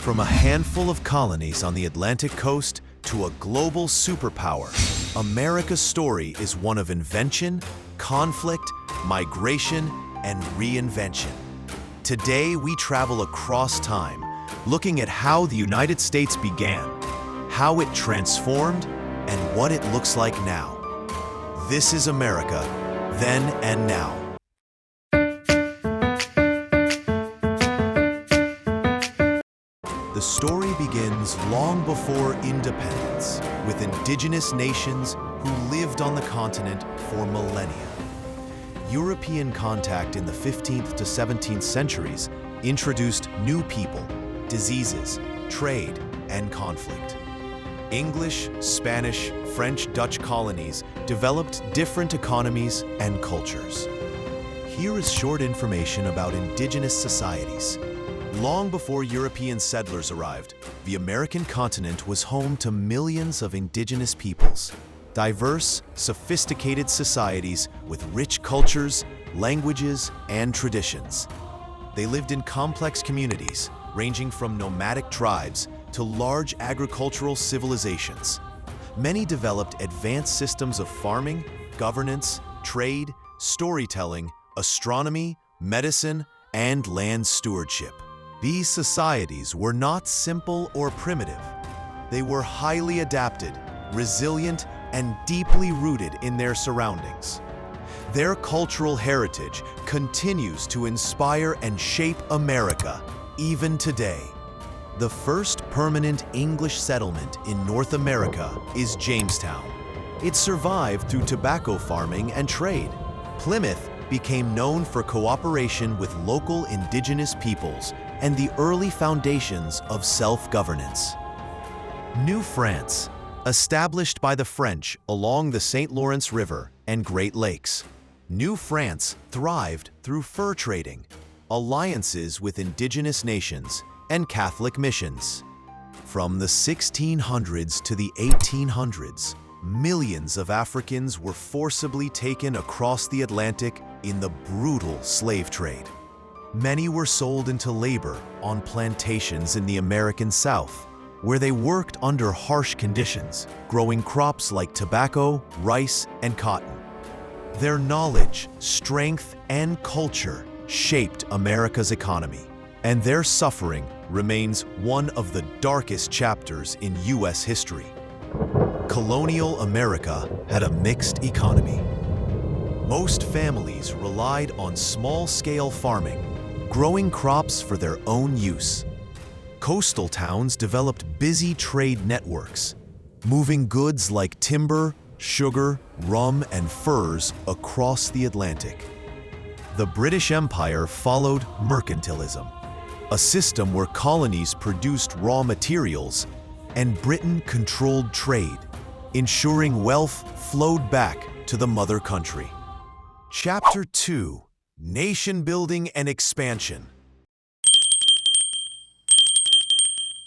From a handful of colonies on the Atlantic coast to a global superpower, America's story is one of invention, conflict, migration, and reinvention. Today, we travel across time, looking at how the United States began, how it transformed, and what it looks like now. This is America, then and now. The story begins long before independence, with indigenous nations who lived on the continent for millennia. European contact in the 15th to 17th centuries introduced new people, diseases, trade, and conflict. English, Spanish, French, Dutch colonies developed different economies and cultures. Here is short information about indigenous societies. Long before European settlers arrived, the American continent was home to millions of indigenous peoples. Diverse, sophisticated societies with rich cultures, languages, and traditions. They lived in complex communities, ranging from nomadic tribes to large agricultural civilizations. Many developed advanced systems of farming, governance, trade, storytelling, astronomy, medicine, and land stewardship. These societies were not simple or primitive. They were highly adapted, resilient, and deeply rooted in their surroundings. Their cultural heritage continues to inspire and shape America, even today. The first permanent English settlement in North America is Jamestown. It survived through tobacco farming and trade. Plymouth became known for cooperation with local indigenous peoples and the early foundations of self-governance. New France, established by the French along the St. Lawrence River and Great Lakes. New France thrived through fur trading, alliances with indigenous nations, and Catholic missions. From the 1600s to the 1800s, millions of Africans were forcibly taken across the Atlantic in the brutal slave trade. Many were sold into labor on plantations in the American South, where they worked under harsh conditions, growing crops like tobacco, rice, and cotton. Their knowledge, strength, and culture shaped America's economy, and their suffering remains one of the darkest chapters in U.S. history. Colonial America had a mixed economy. Most families relied on small-scale farming, growing crops for their own use. Coastal towns developed busy trade networks, moving goods like timber, sugar, rum, and furs across the Atlantic. The British Empire followed mercantilism, a system where colonies produced raw materials and Britain controlled trade, ensuring wealth flowed back to the mother country. Chapter 2: Nation Building and Expansion.